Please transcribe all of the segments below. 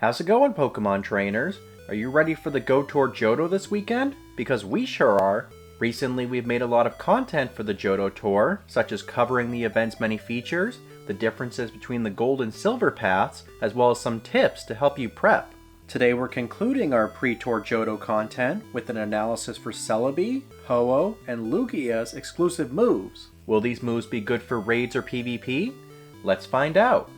How's it going, Pokemon trainers? Are you ready for the Go Tour Johto this weekend? Because we sure are. Recently we've made a lot of content for the Johto Tour, such as covering the event's many features, the differences between the gold and silver paths, as well as some tips to help you prep. Today we're concluding our pre-tour Johto content with an analysis for Celebi, Ho-oh and Lugia's exclusive moves. Will these moves be good for raids or PvP? Let's find out!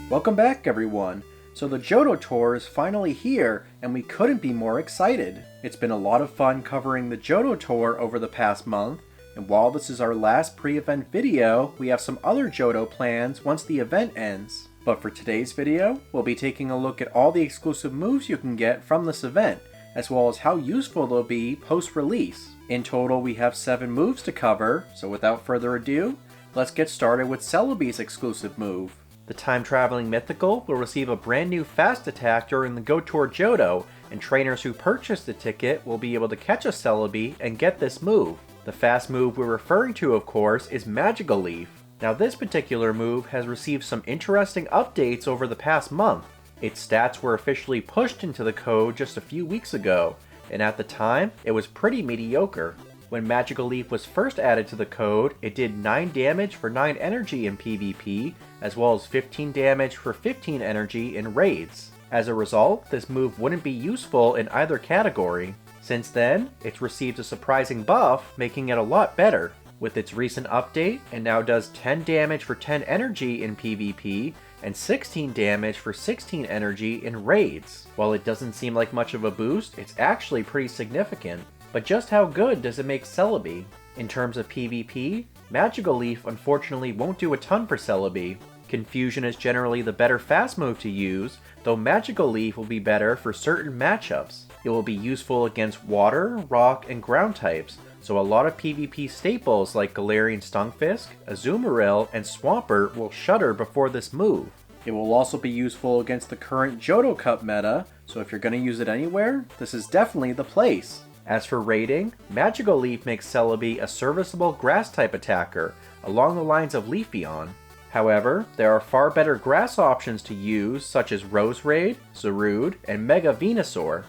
Welcome back, everyone! So the Johto Tour is finally here, and we couldn't be more excited. It's been a lot of fun covering the Johto Tour over the past month, and while this is our last pre-event video, we have some other Johto plans once the event ends. But for today's video, we'll be taking a look at all the exclusive moves you can get from this event, as well as how useful they'll be post-release. In total, we have 7 moves to cover, so without further ado, let's get started with Celebi's exclusive move. The time-traveling Mythical will receive a brand new fast attack during the Go Tour Johto, and trainers who purchase the ticket will be able to catch a Celebi and get this move. The fast move we're referring to, of course, is Magical Leaf. Now this particular move has received some interesting updates over the past month. Its stats were officially pushed into the code just a few weeks ago, and at the time, it was pretty mediocre. When Magical Leaf was first added to the code, it did 9 damage for 9 energy in PvP, as well as 15 damage for 15 energy in raids. As a result, this move wouldn't be useful in either category. Since then, it's received a surprising buff, making it a lot better. With its recent update, it now does 10 damage for 10 energy in PvP, and 16 damage for 16 energy in raids. While it doesn't seem like much of a boost, it's actually pretty significant. But just how good does it make Celebi? In terms of PvP, Magical Leaf unfortunately won't do a ton for Celebi. Confusion is generally the better fast move to use, though Magical Leaf will be better for certain matchups. It will be useful against water, rock, and ground types, so a lot of PvP staples like Galarian Stunfisk, Azumarill, and Swampert will shudder before this move. It will also be useful against the current Johto Cup meta, so if you're going to use it anywhere, this is definitely the place. As for raiding, Magical Leaf makes Celebi a serviceable grass-type attacker, along the lines of Leafeon. However, there are far better grass options to use, such as Roserade, Zarude, and Mega Venusaur,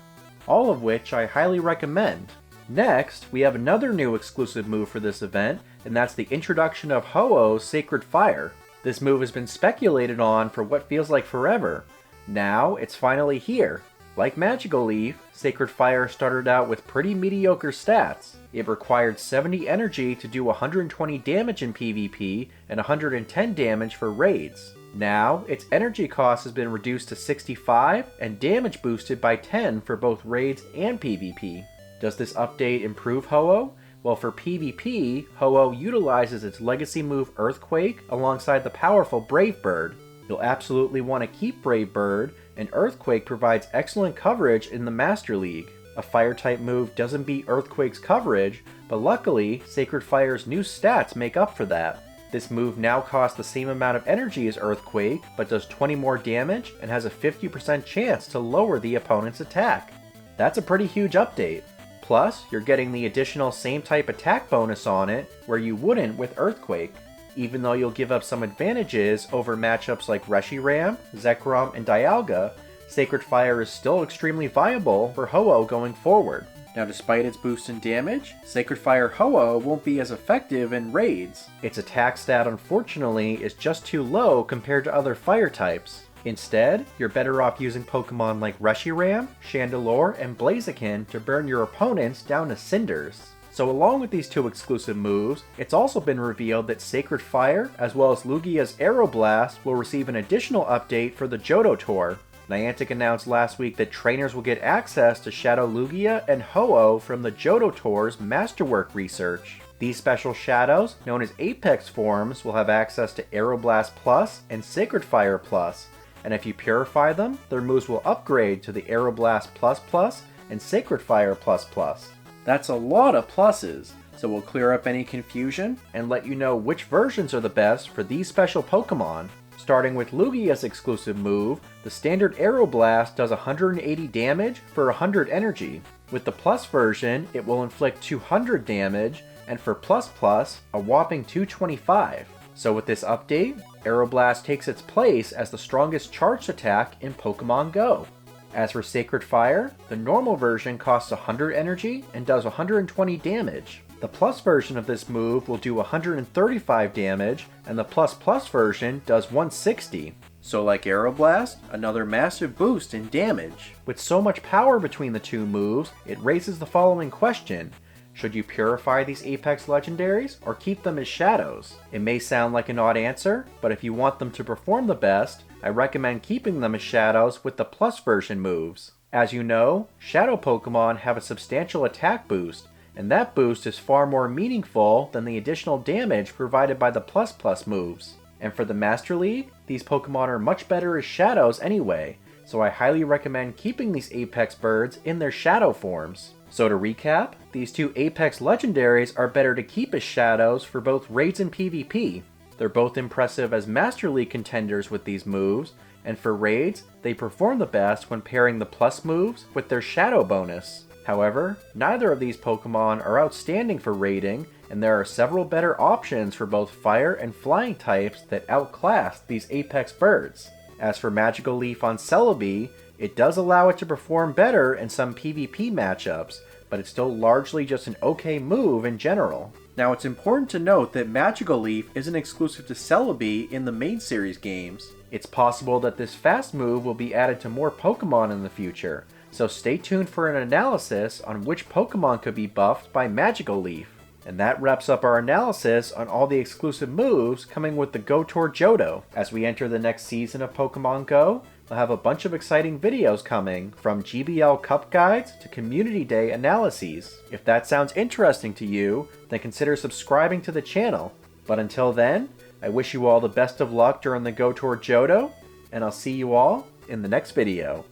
all of which I highly recommend. Next, we have another new exclusive move for this event, and that's the introduction of Ho-oh's Sacred Fire. This move has been speculated on for what feels like forever. Now, it's finally here. Like Magical Leaf, Sacred Fire started out with pretty mediocre stats. It required 70 energy to do 120 damage in PvP and 110 damage for raids. Now, its energy cost has been reduced to 65 and damage boosted by 10 for both raids and PvP. Does this update improve Ho-oh? Well, for PvP, Ho-oh utilizes its legacy move Earthquake alongside the powerful Brave Bird. You'll absolutely want to keep Brave Bird, and Earthquake provides excellent coverage in the Master League. A Fire-type move doesn't beat Earthquake's coverage, but luckily, Sacred Fire's new stats make up for that. This move now costs the same amount of energy as Earthquake, but does 20 more damage and has a 50% chance to lower the opponent's attack. That's a pretty huge update. Plus, you're getting the additional same type attack bonus on it, where you wouldn't with Earthquake. Even though you'll give up some advantages over matchups like Reshiram, Zekrom, and Dialga, Sacred Fire is still extremely viable for Ho-oh going forward. Now, despite its boost in damage, Sacred Fire Ho-oh won't be as effective in raids. Its attack stat, unfortunately, is just too low compared to other fire types. Instead, you're better off using Pokemon like Reshiram, Chandelure, and Blaziken to burn your opponents down to cinders. So along with these 2 exclusive moves, it's also been revealed that Sacred Fire, as well as Lugia's Aeroblast, will receive an additional update for the Johto Tour. Niantic announced last week that trainers will get access to Shadow Lugia and Ho-oh from the Johto Tour's Masterwork research. These special shadows, known as Apex forms, will have access to Aeroblast Plus and Sacred Fire Plus, and if you purify them, their moves will upgrade to the Aeroblast Plus Plus and Sacred Fire Plus Plus. That's a lot of pluses, so we'll clear up any confusion and let you know which versions are the best for these special Pokemon. Starting with Lugia's exclusive move, the standard Aeroblast does 180 damage for 100 energy. With the Plus version, it will inflict 200 damage and for Plus Plus, a whopping 225. So with this update, Aeroblast takes its place as the strongest charged attack in Pokemon Go. As for Sacred Fire, the normal version costs 100 energy and does 120 damage. The Plus version of this move will do 135 damage, and the Plus Plus version does 160. So like Aeroblast, another massive boost in damage. With so much power between the two moves, it raises the following question. Should you purify these Apex Legendaries, or keep them as shadows? It may sound like an odd answer, but if you want them to perform the best, I recommend keeping them as shadows with the Plus version moves. As you know, Shadow Pokemon have a substantial attack boost, and that boost is far more meaningful than the additional damage provided by the Plus Plus moves. And for the Master League, these Pokemon are much better as shadows anyway, so I highly recommend keeping these Apex birds in their shadow forms. So to recap, these two Apex Legendaries are better to keep as shadows for both raids and PvP. They're both impressive as Master League contenders with these moves, and for raids, they perform the best when pairing the Plus moves with their Shadow bonus. However, neither of these Pokemon are outstanding for raiding, and there are several better options for both Fire and Flying types that outclass these Apex birds. As for Magical Leaf on Celebi, it does allow it to perform better in some PvP matchups, but it's still largely just an okay move in general. Now it's important to note that Magical Leaf isn't exclusive to Celebi in the main series games. It's possible that this fast move will be added to more Pokemon in the future, so stay tuned for an analysis on which Pokemon could be buffed by Magical Leaf. And that wraps up our analysis on all the exclusive moves coming with the Go Tour Johto. As we enter the next season of Pokemon Go, we'll have a bunch of exciting videos coming, from GBL Cup guides to Community Day analyses. If that sounds interesting to you, then consider subscribing to the channel. But until then, I wish you all the best of luck during the Go Tour Johto, and I'll see you all in the next video.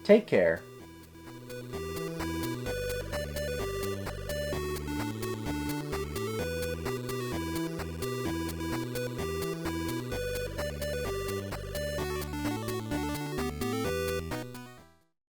Take care.